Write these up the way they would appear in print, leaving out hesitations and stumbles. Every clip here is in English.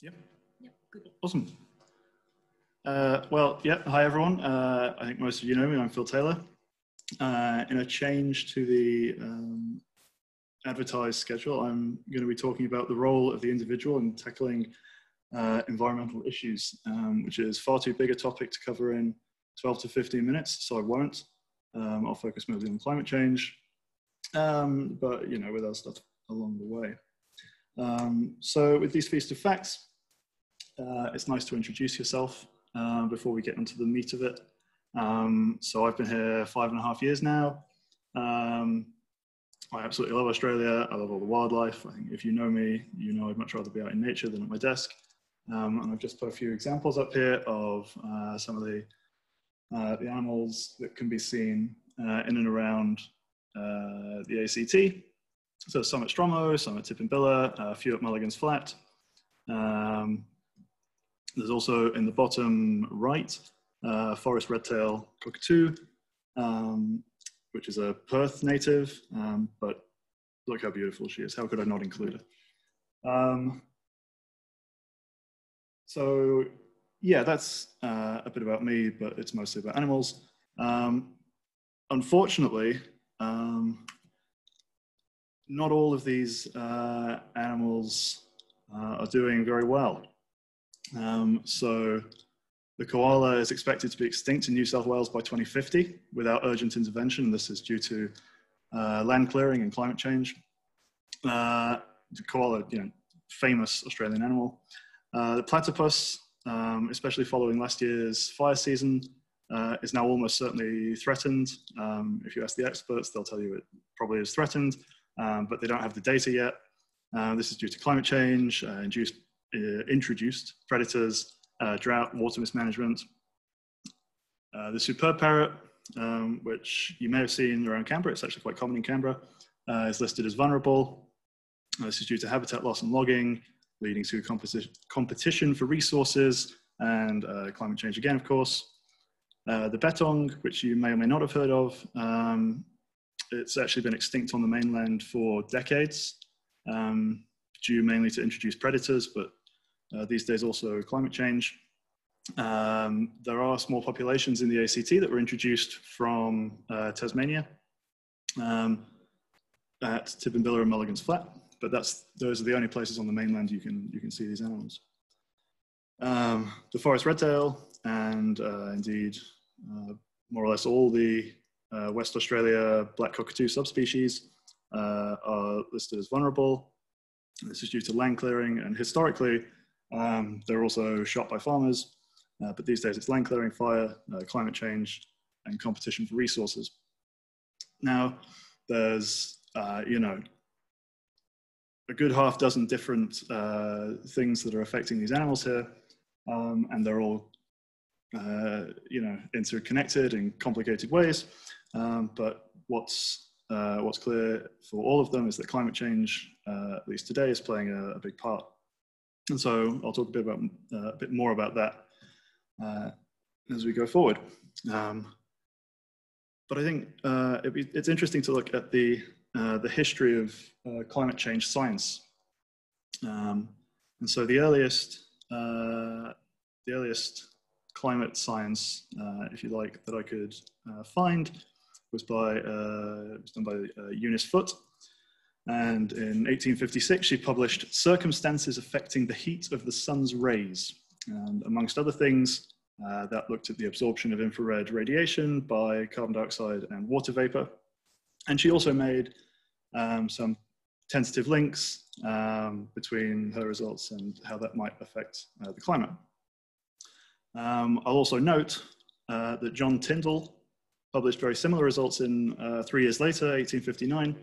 Yeah. Yep, good. Awesome. Hi everyone. I think most of you know me. I'm Phil Taylor. In a change to the advertised schedule, I'm going to be talking about the role of the individual in tackling environmental issues, which is far too big a topic to cover in 12 to 15 minutes, so I won't. I'll focus mostly on climate change, but with other stuff along the way. So with these Feast of Facts, it's nice to introduce yourself before we get into the meat of it. So I've been here 5.5 years now. I absolutely love Australia. I love all the wildlife. I think if you know me, you know I'd much rather be out in nature than at my desk. And I've just put a few examples up here of some of the animals that can be seen in and around the ACT. So some at Stromo, some at Tippimbilla, a few at Mulligan's Flat. There's also in the bottom right, forest redtail cockatoo, which is a Perth native, but look how beautiful she is. How could I not include her? So yeah, that's a bit about me, but it's mostly about animals. Unfortunately, not all of these animals are doing very well. So the koala is expected to be extinct in New South Wales by 2050 without urgent intervention. This is due to land clearing and climate change. The koala, famous Australian animal. The platypus, especially following last year's fire season, is now almost certainly threatened. If you ask the experts, they'll tell you it probably is threatened, but they don't have the data yet. This is due to climate change, introduced predators, drought, water mismanagement. The superb parrot, which you may have seen around Canberra, it's actually quite common in Canberra, is listed as vulnerable. This is due to habitat loss and logging, leading to competition for resources and climate change again, of course. The bettong, which you may or may not have heard of, it's actually been extinct on the mainland for decades, due mainly to introduced predators, but these days also climate change. There are small populations in the ACT that were introduced from Tasmania at Tippimbilla and Mulligan's Flat, but those are the only places on the mainland you can see these animals. The forest redtail and indeed more or less all the West Australia black cockatoo subspecies are listed as vulnerable. This is due to land clearing, and historically they're also shot by farmers, but these days it's land clearing, fire, climate change, and competition for resources. Now, there's a good half dozen different things that are affecting these animals here, and they're all interconnected in complicated ways. But what's clear for all of them is that climate change, at least today, is playing a big part. And so I'll talk a bit more about that as we go forward. But I think it's interesting to look at the history of climate change science. And so the earliest climate science, if you like, that I could find was done by Eunice Foote. And in 1856, she published Circumstances Affecting the Heat of the Sun's Rays. And amongst other things, that looked at the absorption of infrared radiation by carbon dioxide and water vapor. And she also made some tentative links between her results and how that might affect the climate. I'll also note that John Tyndall published very similar results in 3 years later, 1859,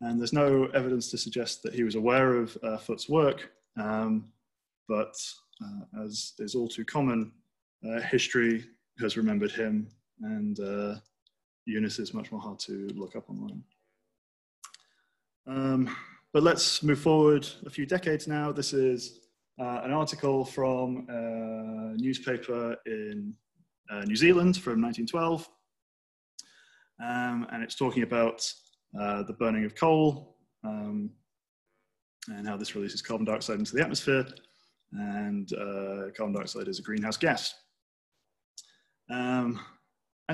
and there's no evidence to suggest that he was aware of Foote's work, but as is all too common, history has remembered him, and Eunice is much more hard to look up online. But let's move forward a few decades now. This is an article from a newspaper in New Zealand from 1912. And it's talking about the burning of coal and how this releases carbon dioxide into the atmosphere. and carbon dioxide is a greenhouse gas. And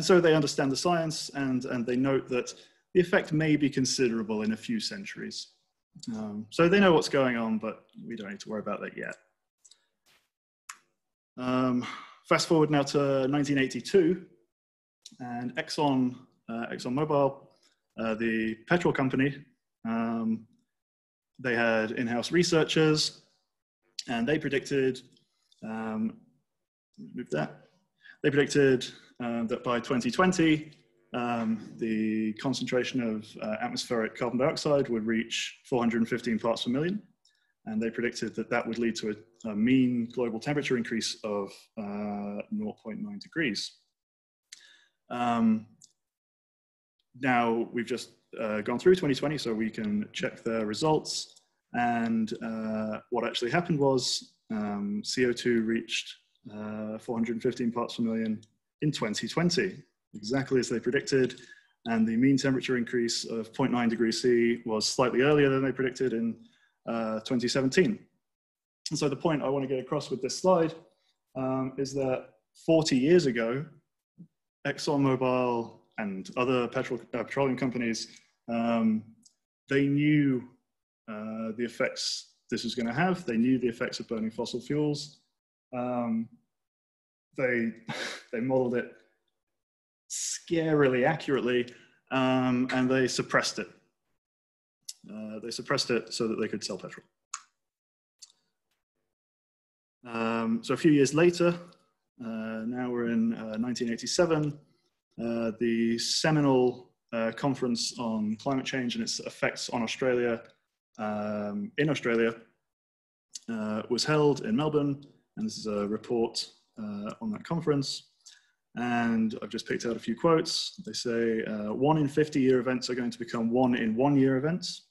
so they understand the science, and they note that the effect may be considerable in a few centuries. So they know what's going on, but we don't need to worry about that yet. Fast forward now to 1982, and ExxonMobil, the petrol company, they had in-house researchers, and they predicted, they predicted that by 2020, the concentration of atmospheric carbon dioxide would reach 415 parts per million. And they predicted that that would lead to a mean global temperature increase of 0.9 degrees. Now we've just gone through 2020, so we can check the results. And what actually happened was CO2 reached 415 parts per million in 2020, exactly as they predicted. And the mean temperature increase of 0.9 degrees C was slightly earlier than they predicted in 2017. And so the point I want to get across with this slide is that 40 years ago, ExxonMobil and other petroleum companies, they knew the effects this was going to have. They knew the effects of burning fossil fuels. They modeled it scarily accurately, and they suppressed it. They suppressed it so that they could sell petrol. So a few years later, now we're in 1987, the seminal conference on climate change and its effects on Australia, was held in Melbourne, and this is a report on that conference. And I've just picked out a few quotes. They say 1 in 50-year events are going to become 1 in 1 year events.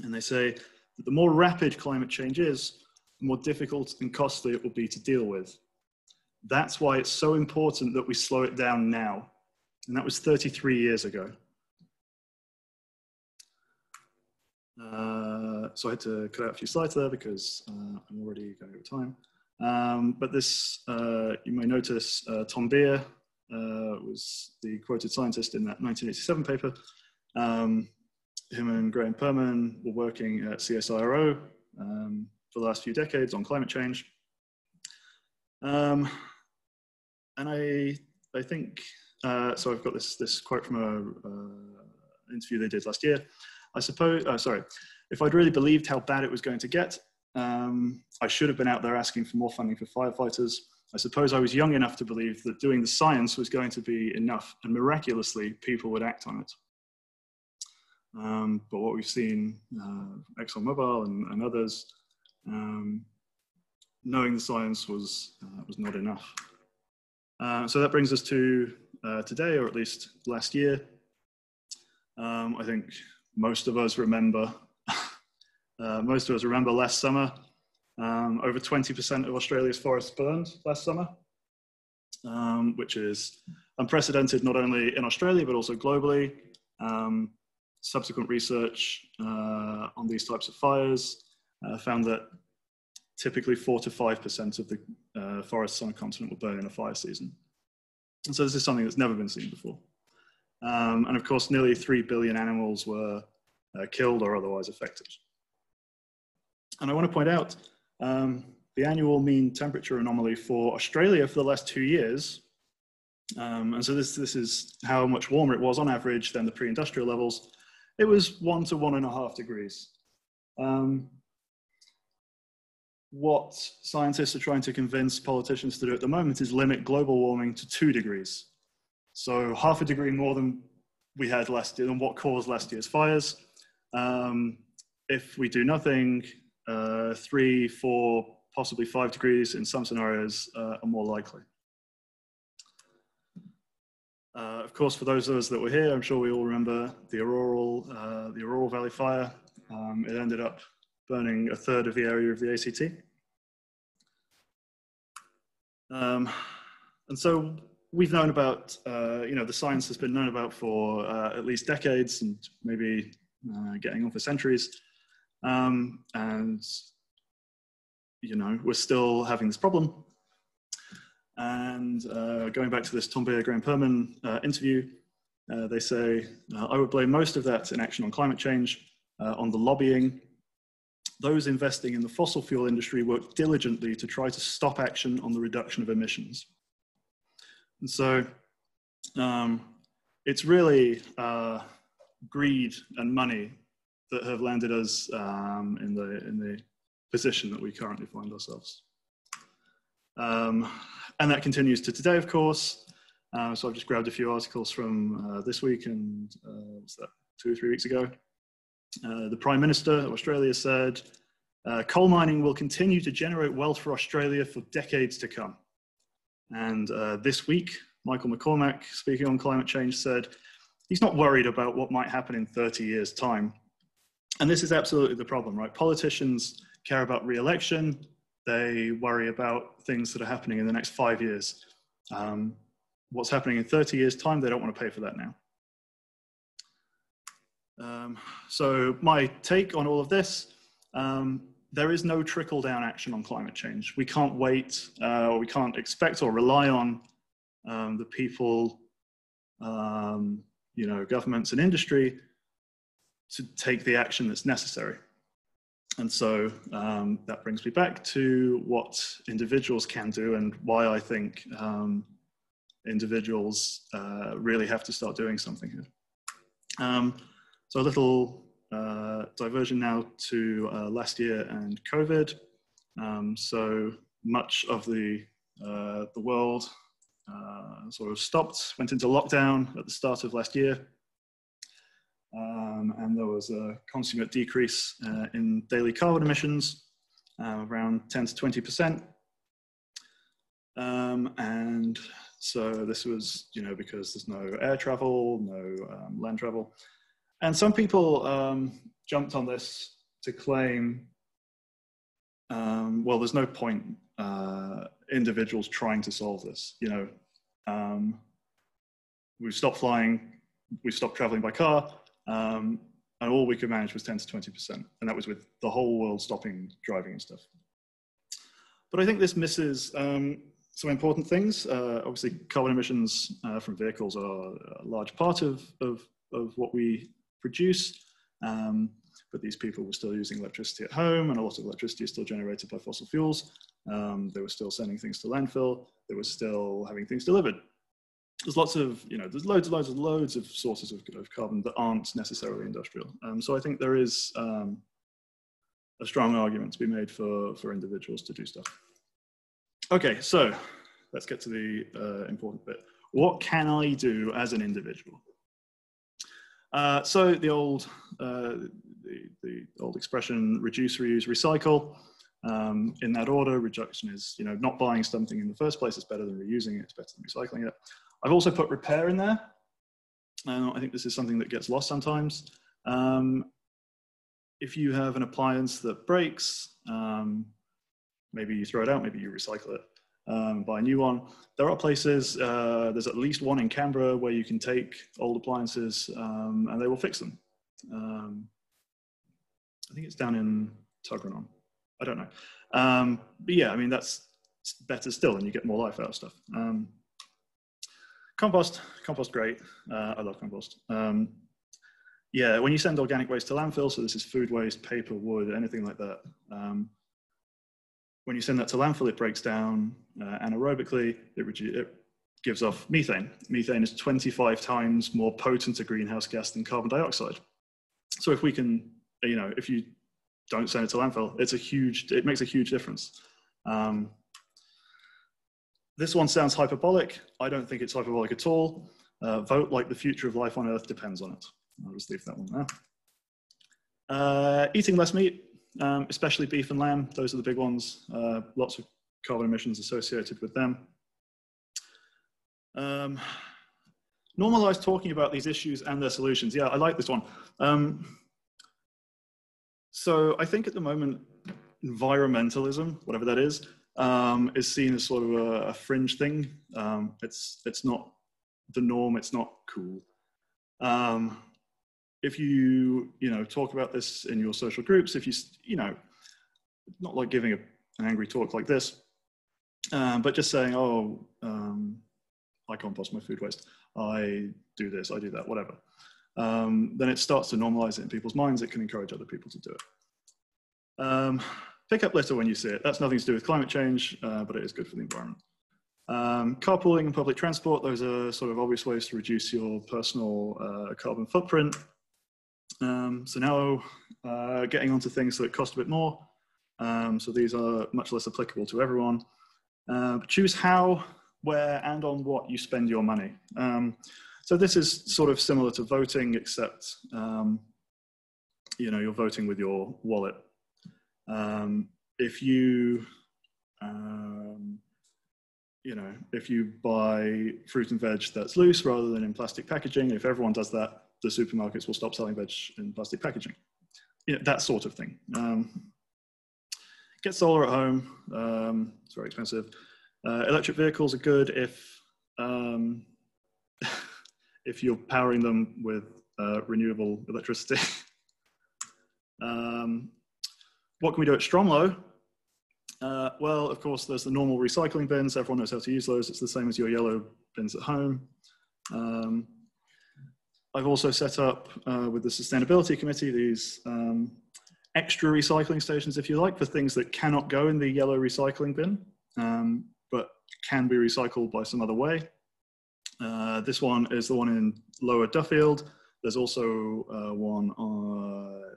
And they say that the more rapid climate change is, the more difficult and costly it will be to deal with. That's why it's so important that we slow it down now. And that was 33 years ago. So I had to cut out a few slides there because I'm already going over time. But this, you may notice, Tom Beer was the quoted scientist in that 1987 paper. Him and Graham Perman were working at CSIRO for the last few decades on climate change. And I think, so I've got this quote from an interview they did last year. I suppose, if I'd really believed how bad it was going to get, I should have been out there asking for more funding for firefighters. I suppose I was young enough to believe that doing the science was going to be enough, and miraculously, people would act on it. But what we've seen, ExxonMobil and others, knowing the science was not enough. So that brings us to today, or at least last year. I think most of us remember last summer. Over 20% of Australia's forests burned last summer, which is unprecedented not only in Australia but also globally. Subsequent research on these types of fires found that typically 4 to 5% of the forests on a continent will burn in a fire season. And so this is something that's never been seen before. And of course, nearly 3 billion animals were killed or otherwise affected. And I want to point out the annual mean temperature anomaly for Australia for the last 2 years. And so this is how much warmer it was on average than the pre-industrial levels. It was 1 to 1.5 degrees. What scientists are trying to convince politicians to do at the moment is limit global warming to 2 degrees. So 0.5 degree more than we had last year, than what caused last year's fires. If we do nothing, 3, 4, possibly 5 degrees in some scenarios are more likely. Of course, for those of us that were here, I'm sure we all remember the Aurora Valley fire. It ended up burning 1/3 of the area of the ACT. And so we've known about, the science has been known about for at least decades and maybe getting on for centuries. And you know, we're still having this problem. And going back to this Tom Graham Perman interview, they say, I would blame most of that inaction on climate change on the lobbying. Those investing in the fossil fuel industry work diligently to try to stop action on the reduction of emissions. And so it's really greed and money that have landed us in the position that we currently find ourselves. And that continues to today, of course. So I've just grabbed a few articles from this week and what's that, 2 or 3 weeks ago. The Prime Minister of Australia said, coal mining will continue to generate wealth for Australia for decades to come. And this week, Michael McCormack, speaking on climate change, said he's not worried about what might happen in 30 years' time. And this is absolutely the problem, right? Politicians care about re-election. They worry about things that are happening in the next 5 years. What's happening in 30 years' time, they don't want to pay for that now. So my take on all of this, there is no trickle-down action on climate change. We can't wait, or we can't expect or rely on the people, you know, governments and industry to take the action that's necessary. And so that brings me back to what individuals can do and why I think individuals really have to start doing something here. So a little diversion now to last year and COVID. So much of the world sort of stopped, went into lockdown at the start of last year. And there was a consummate decrease in daily carbon emissions, around 10 to 20%. And so this was, you know, because there's no air travel, no land travel. And some people jumped on this to claim, well, there's no point individuals trying to solve this. You know, we've stopped flying, we've stopped traveling by car, and all we could manage was 10 to 20%. And that was with the whole world stopping driving and stuff. But I think this misses some important things. Obviously, carbon emissions from vehicles are a large part of what we produce. But these people were still using electricity at home, and a lot of electricity is still generated by fossil fuels. They were still sending things to landfill. They were still having things delivered. There's lots of, you know, there's loads of sources of carbon that aren't necessarily industrial. So I think there is a strong argument to be made for individuals to do stuff. Okay, so let's get to the important bit. What can I do as an individual? So the old expression, reduce, reuse, recycle. In that order, reduction is, you know, not buying something in the first place is better than reusing it, it's better than recycling it. I've also put repair in there. I think this is something that gets lost sometimes. If you have an appliance that breaks, maybe you throw it out, maybe you recycle it, buy a new one. There are places, there's at least one in Canberra where you can take old appliances and they will fix them. I think it's down in Tuggeranong. I don't know. But yeah, I mean, that's better still, and you get more life out of stuff. Compost, great. I love compost. Yeah, when you send organic waste to landfill, so this is food waste, paper, wood, anything like that. When you send that to landfill, it breaks down anaerobically. It gives off methane. Methane is 25 times more potent a greenhouse gas than carbon dioxide. So if we can, you know, if you don't send it to landfill, it makes a huge difference. This one sounds hyperbolic. I don't think it's hyperbolic at all. Vote like the future of life on Earth depends on it. I'll just leave that one there. Eating less meat, especially beef and lamb. Those are the big ones. Lots of carbon emissions associated with them. Normalize talking about these issues and their solutions. Yeah, I like this one. So I think at the moment, environmentalism, whatever that is seen as sort of a fringe thing. It's not the norm. It's not cool. If you talk about this in your social groups, if you know, not like giving an angry talk like this, but just saying, oh, I compost my food waste, I do this, I do that, whatever. Then it starts to normalize it in people's minds. It can encourage other people to do it. Pick up litter when you see it. That's nothing to do with climate change, but it is good for the environment. Carpooling and public transport, those are sort of obvious ways to reduce your personal carbon footprint. So now getting onto things that cost a bit more. So these are much less applicable to everyone. Choose how, where, and on what you spend your money. So this is sort of similar to voting, except you know, you're voting with your wallet. If you you know, if you buy fruit and veg that's loose rather than in plastic packaging, if everyone does that, the supermarkets will stop selling veg in plastic packaging. You know, that sort of thing. Get solar at home. It's very expensive. Electric vehicles are good if you're powering them with renewable electricity. What can we do at Stromlo? Well, of course, there's the normal recycling bins. Everyone knows how to use those. It's the same as your yellow bins at home. I've also set up with the Sustainability Committee these extra recycling stations, if you like, for things that cannot go in the yellow recycling bin, but can be recycled by some other way. This one is the one in Lower Duffield. There's also one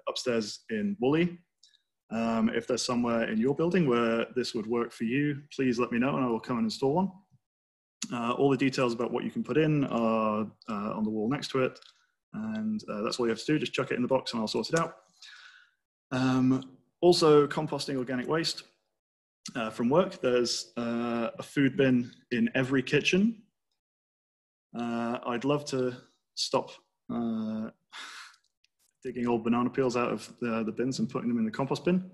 upstairs in Woolley. If there's somewhere in your building where this would work for you, please let me know and I will come and install one. All the details about what you can put in are on the wall next to it. And that's all you have to do. Just chuck it in the box and I'll sort it out. Also, composting organic waste from work. There's a food bin in every kitchen. I'd love to stop digging old banana peels out of the bins and putting them in the compost bin.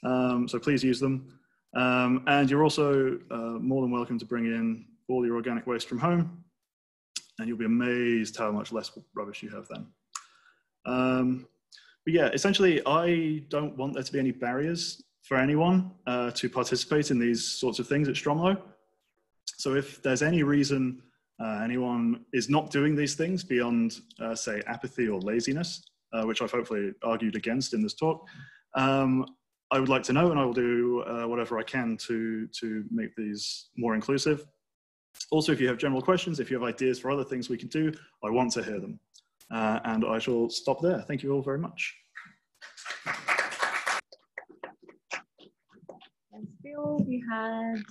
So please use them. And you're also more than welcome to bring in all your organic waste from home, and you'll be amazed how much less rubbish you have then. But yeah, essentially, I don't want there to be any barriers for anyone to participate in these sorts of things at Stromlo. So if there's any reason anyone is not doing these things beyond, say, apathy or laziness, which I've hopefully argued against in this talk, I would like to know, and I will do whatever I can to make these more inclusive. Also, if you have general questions, if you have ideas for other things we can do, I want to hear them. And I shall stop there. Thank you all very much. And still, we had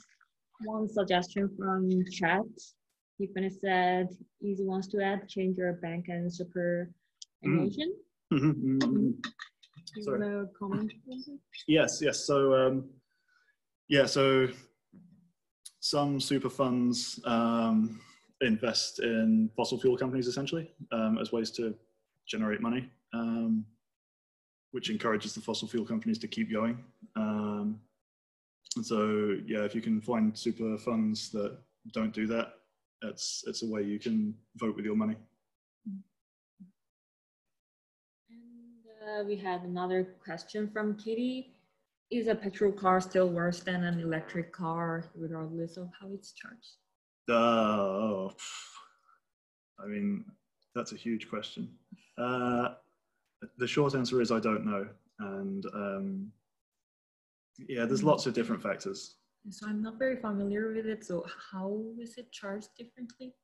one suggestion from chat. Tiffany said, easy ones to add, change your bank and super emotion. Do you want to comment on that? Yes. So, yeah, so some super funds invest in fossil fuel companies essentially as ways to generate money, which encourages the fossil fuel companies to keep going. And so, yeah, if you can find super funds that don't do that, it's a way you can vote with your money. And we had another question from Kitty. Is a petrol car still worse than an electric car, regardless of how it's charged? I mean, that's a huge question. The short answer is I don't know. And yeah, there's lots of different factors. So I'm not very familiar with it. So how is it charged differently?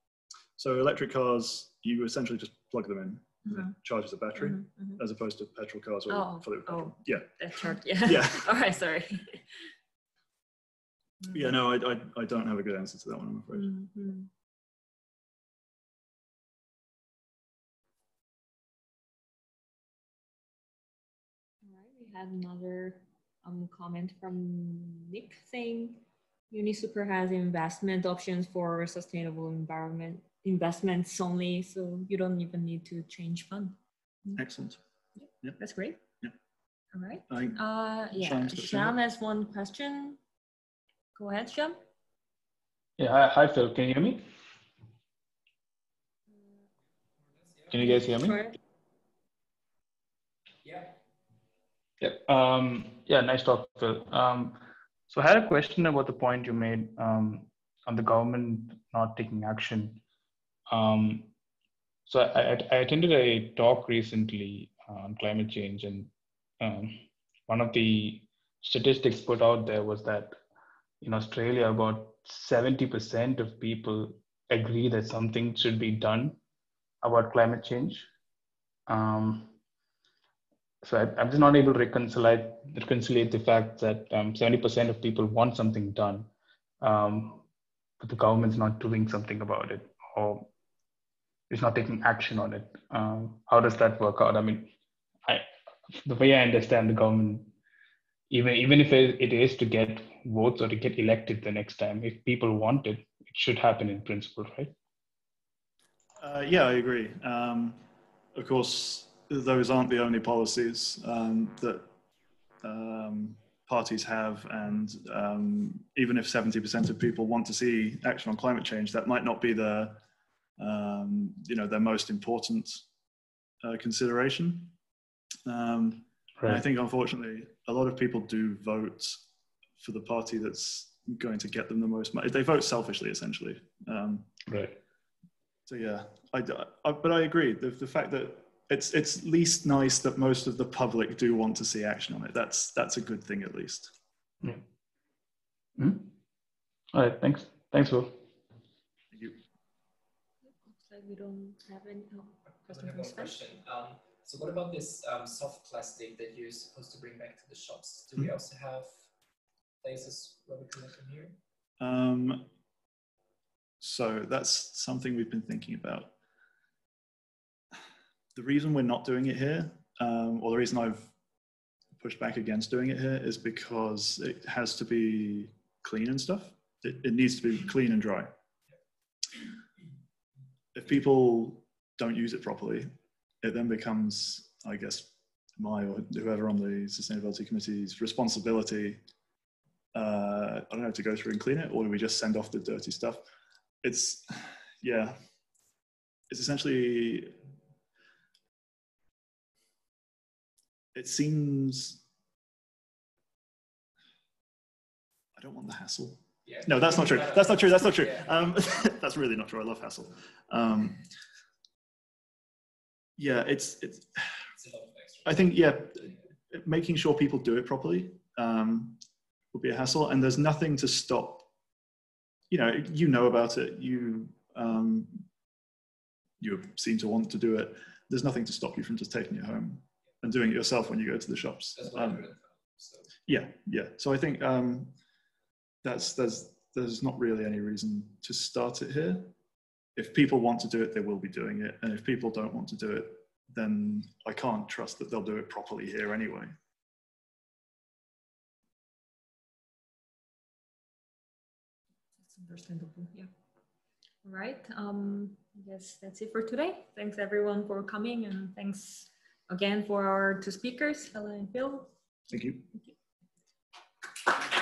So electric cars, you essentially just plug them in. It charges a battery, as opposed to petrol cars or fully with petrol. Yeah. That charge, yeah. Yeah. All right, sorry. Yeah, no, I don't have a good answer to that one, I'm afraid. All right, we had another comment from Nick saying, UniSuper has investment options for sustainable investments only, so you don't even need to change fund. Excellent. Yeah, that's great. Yeah. All right. Yeah, Sham has one question. Go ahead, Sham. Yeah, hi Phil, can you hear me? Can you guys hear me? Sure. Yeah. Yeah, nice talk, Phil. So I had a question about the point you made on the government not taking action. So I attended a talk recently on climate change, and one of the statistics put out there was that in Australia, about 70% of people agree that something should be done about climate change. So I'm just not able to reconcile the fact that 70% of people want something done, but the government's not doing something about it, or is not taking action on it. How does that work out? I mean, the way I understand the government, even if it is to get votes or to get elected the next time, if people want it, it should happen in principle, right? Yeah, I agree. Of course, those aren't the only policies that parties have, and even if 70% of people want to see action on climate change, that might not be their most important consideration. Right. I think, unfortunately, a lot of people do vote for the party that's going to get them the most money. They vote selfishly, essentially. Right. So yeah, but I agree. The fact that it's least nice that most of the public do want to see action on it. That's a good thing, at least. Yeah. Mm-hmm. All right. Thanks, Will. Thank you. Looks like we don't have any question. So what about this soft plastic that you're supposed to bring back to the shops? Do we also have places where we collect them here? So that's something we've been thinking about. The reason we're not doing it here, or the reason I've pushed back against doing it here, is because it has to be clean and stuff. It needs to be clean and dry. If people don't use it properly, it then becomes, I guess, my or whoever on the Sustainability Committee's responsibility, I don't know, to go through and clean it, or do we just send off the dirty stuff? It's essentially, it seems, I don't want the hassle. Yeah. No, that's not true. That's not true. That's not true. Yeah. That's really not true. I love hassle. Yeah, it's I think, yeah, making sure people do it properly would be a hassle, and there's nothing to stop, you know about it, you seem to want to do it. There's nothing to stop you from just taking it home and doing it yourself when you go to the shops. Yeah. So I think there's not really any reason to start it here. If people want to do it, they will be doing it. And if people don't want to do it, then I can't trust that they'll do it properly here anyway. That's understandable, yeah. All right, I guess that's it for today. Thanks everyone for coming, and thanks again for our two speakers, Helle and Phil. Thank you. Thank you.